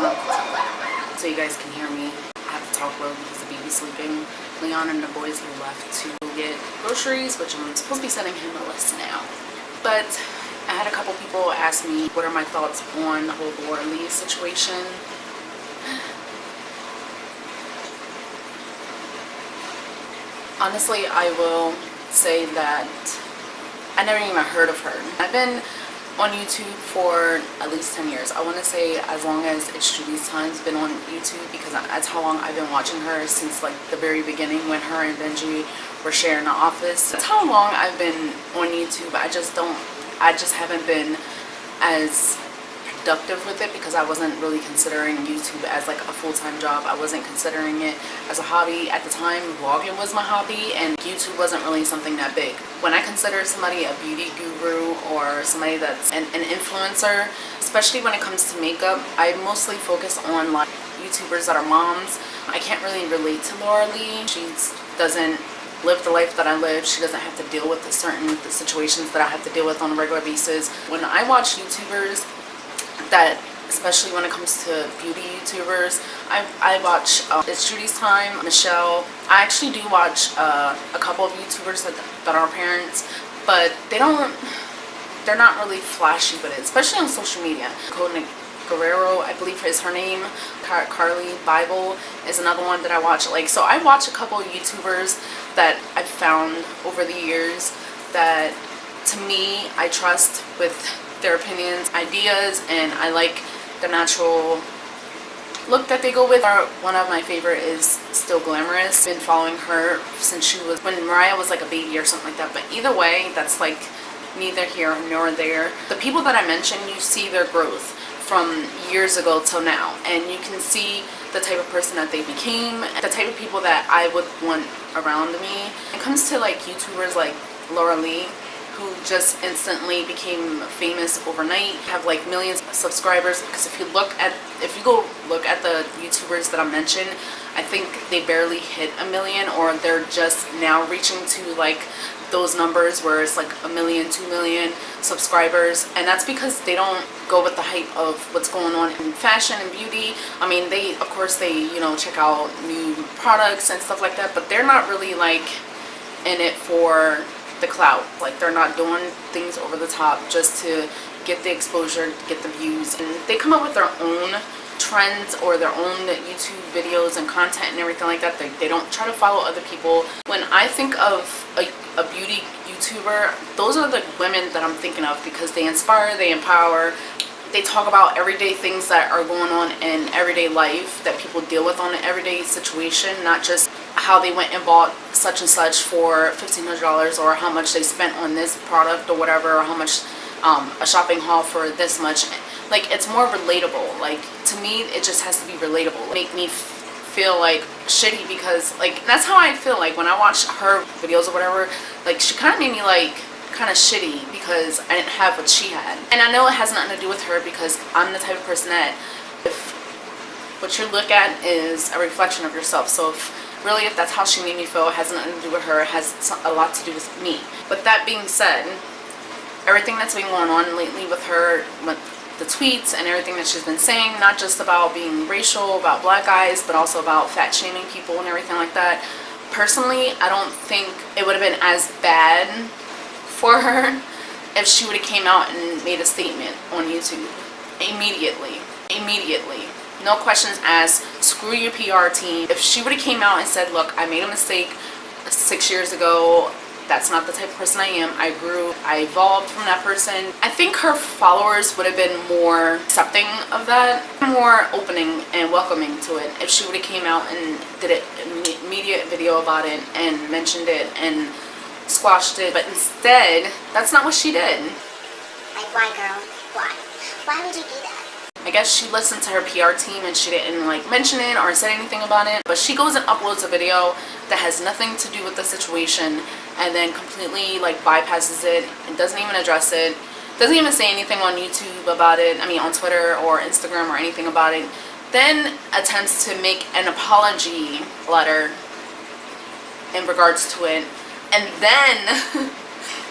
So you guys can hear me. I have to talk low because the baby's sleeping. Leon and the boys have left to get groceries, which I'm supposed to be sending him a list now. But I had a couple people ask me what are my thoughts on the whole Laura Lee situation. Honestly, I will say that I never even heard of her. I've been on YouTube for at least 10 years. I want to say as long as It's Judy's Time's been on YouTube, because that's how long I've been watching her, since like the very beginning when her and Benji were sharing the office. That's how long I've been on YouTube. I just haven't been as productive with it because I wasn't really considering YouTube as like a full-time job. I wasn't considering it as a hobby. At the time, vlogging was my hobby and YouTube wasn't really something that big. When I consider somebody a beauty guru or somebody that's an influencer, especially when it comes to makeup, I mostly focus on like YouTubers that are moms. I can't really relate to Laura Lee. She doesn't live the life that I live. She doesn't have to deal with the situations that I have to deal with on a regular basis. When I watch YouTubers that, especially when it comes to beauty YouTubers, I watch It's Judy's Time, Michelle. I actually do watch a couple of YouTubers that are parents, but they're not really flashy with it, especially on social media. Code Guerrero, I believe is her name. Carly Bible is another one that I watch. Like, so I watch a couple of YouTubers that I've found over the years that to me I trust with their opinions, ideas, and I like the natural look that they go with. One of my favorite is Still Glamorous. Been following her since when Mariah was like a baby or something like that. But either way, that's like neither here nor there. The people that I mentioned, you see their growth from years ago till now, and you can see the type of person that they became, the type of people that I would want around me. When it comes to like YouTubers like Laura Lee, who just instantly became famous overnight, have like millions of subscribers, because if you go look at the YouTubers that I mentioned, I think they barely hit a million, or they're just now reaching to like those numbers where it's like 1 million, 2 million subscribers. And that's because they don't go with the hype of what's going on in fashion and beauty. I mean, of course they check out new products and stuff like that, but they're not really like in it for the clout. Like, they're not doing things over the top just to get the exposure, get the views, and they come up with their own trends or their own YouTube videos and content and everything like that. They don't try to follow other people. When I think of a beauty YouTuber, those are the women that I'm thinking of, because they inspire, they empower, they talk about everyday things that are going on in everyday life that people deal with on an everyday situation, not just how they went and bought such and such for $1,500, or how much they spent on this product or whatever, or how much a shopping haul for this much. Like, it's more relatable. Like, to me, it just has to be relatable. Make me feel like shitty, because like that's how I feel like when I watch her videos or whatever. Like, she kind of made me like kind of shitty because I didn't have what she had. And I know it has nothing to do with her, because I'm the type of person that if what you look at is a reflection of yourself. So if that's how she made me feel, it has nothing to do with her, it has a lot to do with me. But that being said, everything that's been going on lately with her, with the tweets and everything that she's been saying, not just about being racial, about black guys, but also about fat shaming people and everything like that, personally, I don't think it would have been as bad for her if she would have came out and made a statement on YouTube immediately. No questions asked. Screw your PR team. If she would have came out and said, look, I made a mistake 6 years ago, that's not the type of person I am, I grew, I evolved from that person, I think her followers would have been more accepting of that, more opening and welcoming to it, if she would have came out and did an immediate video about it and mentioned it and squashed it. But instead, that's not what she did. Like, why, girl? Why would you do that? I guess she listened to her PR team and she didn't like mention it or say anything about it, but she goes and uploads a video that has nothing to do with the situation and then completely like bypasses it and doesn't even address it, doesn't even say anything on YouTube about it, I mean on Twitter or Instagram or anything about it, then attempts to make an apology letter in regards to it, and then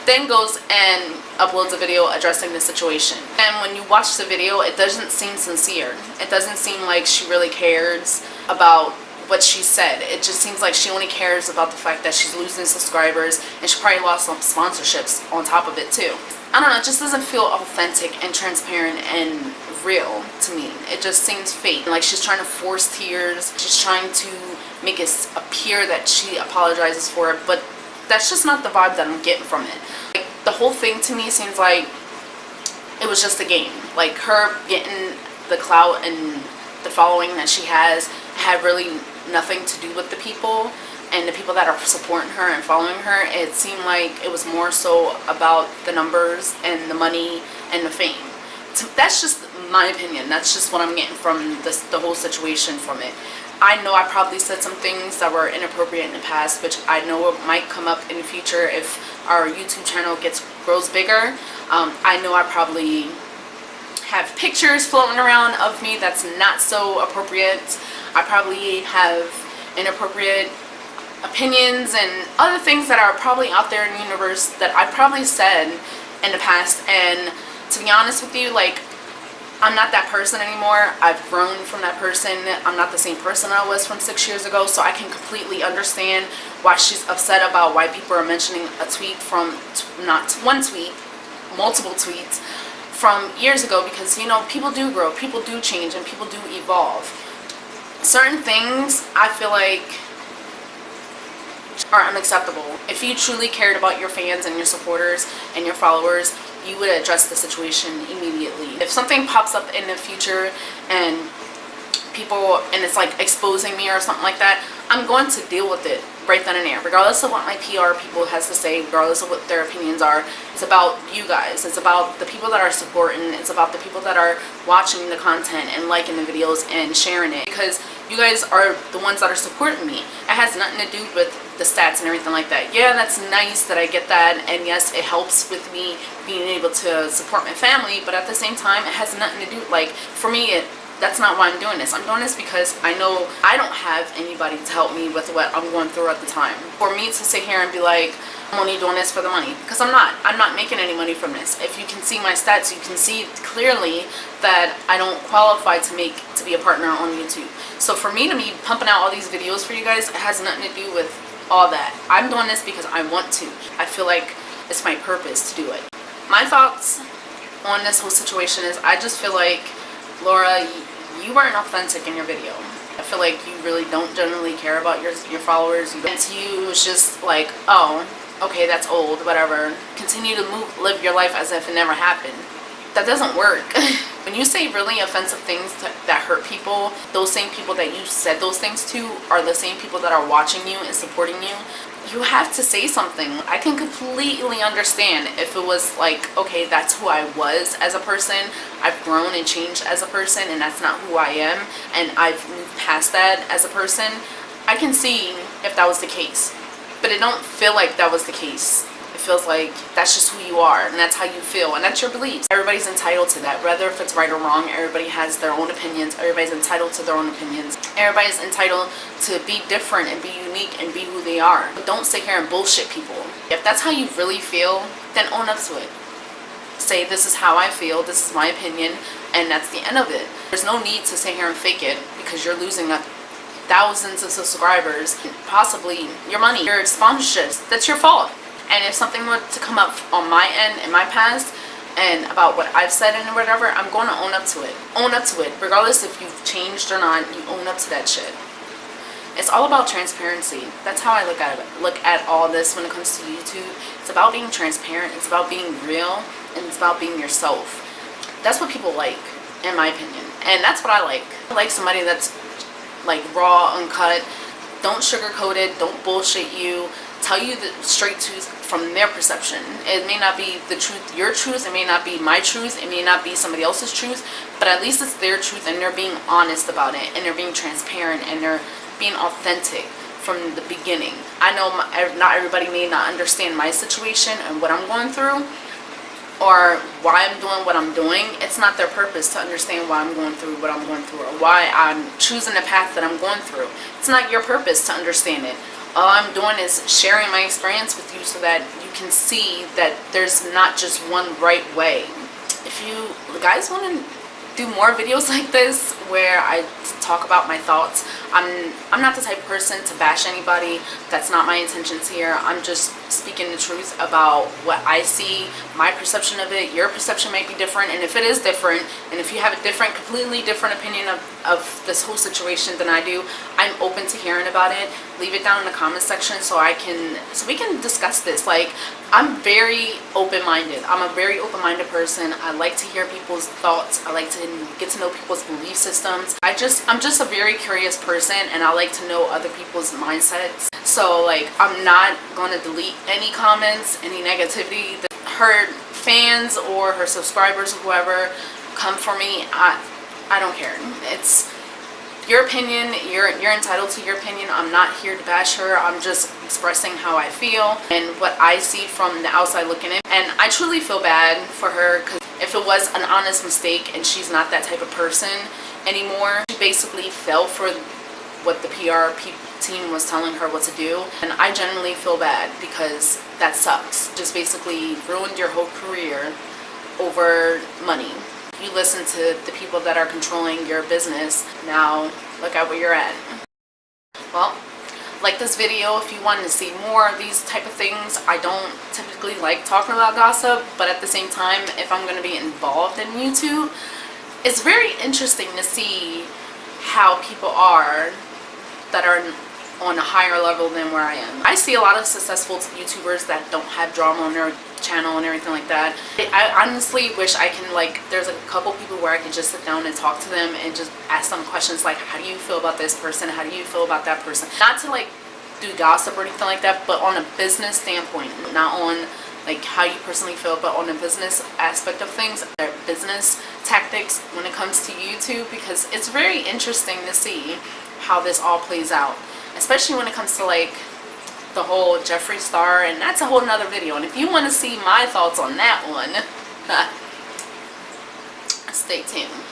then goes and uploads a video addressing the situation. And when you watch the video, it doesn't seem sincere. It doesn't seem like she really cares about what she said. It just seems like she only cares about the fact that she's losing subscribers, and she probably lost some sponsorships on top of it too. I don't know, it just doesn't feel authentic and transparent and real to me. It just seems fake. Like she's trying to force tears. She's trying to make it appear that she apologizes for it, but that's just not the vibe that I'm getting from it. Like, the whole thing to me seems like it was just a game. Like, her getting the clout and the following that she has had really nothing to do with the people and the people that are supporting her and following her. It seemed like it was more so about the numbers and the money and the fame. That's just my opinion. That's just what I'm getting from the whole situation from it. I know I probably said some things that were inappropriate in the past, which I know it might come up in the future if our YouTube channel grows bigger. I know I probably have pictures floating around of me that's not so appropriate. I probably have inappropriate opinions and other things that are probably out there in the universe that I probably said in the past. And to be honest with you, like, I'm not that person anymore. I've grown from that person. I'm not the same person I was from 6 years ago, so I can completely understand why she's upset about why people are mentioning a tweet from, not one tweet, multiple tweets from years ago, because, you know, people do grow, people do change, and people do evolve. Certain things I feel like are unacceptable. If you truly cared about your fans and your supporters and your followers, you would address the situation immediately. If something pops up in the future and it's like exposing me or something like that, I'm going to deal with it right then and there, regardless of what my PR people has to say, regardless of what their opinions are. It's about you guys. It's about the people that are supporting. It's about the people that are watching the content and liking the videos and sharing it, because you guys are the ones that are supporting me. It has nothing to do with the stats and everything like that. Yeah, that's nice that I get that, and yes, it helps with me being able to support my family, but at the same time, it has nothing to do, like, for me, that's not why I'm doing this. I'm doing this because I know I don't have anybody to help me with what I'm going through at the time. For me to sit here and be like, I'm only doing this for the money, because I'm not making any money from this. If you can see my stats, you can see clearly that I don't qualify to be a partner on YouTube. So for me to be pumping out all these videos for you guys, it has nothing to do with all that. I'm doing this because I want to. I feel like it's my purpose to do it. My thoughts on this whole situation is, I just feel like, Laura, you weren't authentic in your video. I feel like you really don't generally care about your followers. And to you, it's just like, oh, okay, that's old, whatever. Continue to live your life as if it never happened. That doesn't work. When you say really offensive things that hurt people, those same people that you said those things to are the same people that are watching you and supporting you. You have to say something. I can completely understand if it was like, okay, that's who I was as a person. I've grown and changed as a person, and that's not who I am, and I've moved past that as a person. I can see if that was the case, but it don't feel like that was the case. It feels like that's just who you are, and that's how you feel, and that's your beliefs. Everybody's entitled to that, whether if it's right or wrong. Everybody has their own opinions. Everybody's entitled to their own opinions. Everybody's entitled to be different and be unique and be who they are. But don't sit here and bullshit people. If that's how you really feel, then own up to it. Say, this is how I feel, this is my opinion, and that's the end of it. There's no need to sit here and fake it, because you're losing thousands of subscribers, possibly your money, your sponsorships. That's your fault. And if something were to come up on my end in my past and about what I've said and whatever, I'm going to own up to it. Own up to it. Regardless if you've changed or not, you own up to that shit. It's all about transparency. That's how I look at it. Look at all this when it comes to YouTube. It's about being transparent. It's about being real. And it's about being yourself. That's what people like, in my opinion. And that's what I like. I like somebody that's like raw, uncut. Don't sugarcoat it. Don't bullshit you. Tell you the straight truth from their perception. It may not be the truth, your truth. It may not be my truth. It may not be somebody else's truth. But at least it's their truth, and they're being honest about it, and they're being transparent, and they're being authentic from the beginning. I know not everybody may not understand my situation and what I'm going through, or why I'm doing what I'm doing. It's not their purpose to understand why I'm going through what I'm going through, or why I'm choosing the path that I'm going through. It's not your purpose to understand it. All I'm doing is sharing my experience with you so that you can see that there's not just one right way. If you guys want to do more videos like this where I talk about my thoughts, I'm not the type of person to bash anybody. That's not my intentions here. I'm just speaking the truth about what I see, my perception of it. Your perception might be different, and if it is different, and if you have a different, completely different opinion of this whole situation than I do, I'm open to hearing about it. Leave it down in the comment section so we can discuss this. Like, I'm very open-minded. I'm a very open-minded person. I like to hear people's thoughts. I like to get to know people's belief systems. I'm just a very curious person, and I like to know other people's mindsets. So like, I'm not going to delete any comments, any negativity. Her fans or her subscribers, whoever, come for me. I don't care. It's your opinion. You're entitled to your opinion. I'm not here to bash her. I'm just expressing how I feel and what I see from the outside looking in. And I truly feel bad for her, because if it was an honest mistake and she's not that type of person anymore, she basically fell for what the PR team was telling her what to do. And I genuinely feel bad, because that sucks. Just basically ruined your whole career over money. You listen to the people that are controlling your business. Now look at where you're at. Well, like this video if you wanted to see more of these type of things. I don't typically like talking about gossip, but at the same time, if I'm going to be involved in YouTube, it's very interesting to see how people are that are on a higher level than where I am. I see a lot of successful YouTubers that don't have drama on their channel and everything like that. I honestly wish I can, like, there's a couple people where I can just sit down and talk to them and just ask them questions like, how do you feel about this person? How do you feel about that person? Not to like do gossip or anything like that, but on a business standpoint, not on like how you personally feel, but on the business aspect of things, their business tactics when it comes to YouTube, because it's very interesting to see how this all plays out, especially when it comes to like the whole Jeffree Star, and that's a whole nother video. And if you want to see my thoughts on that one, stay tuned.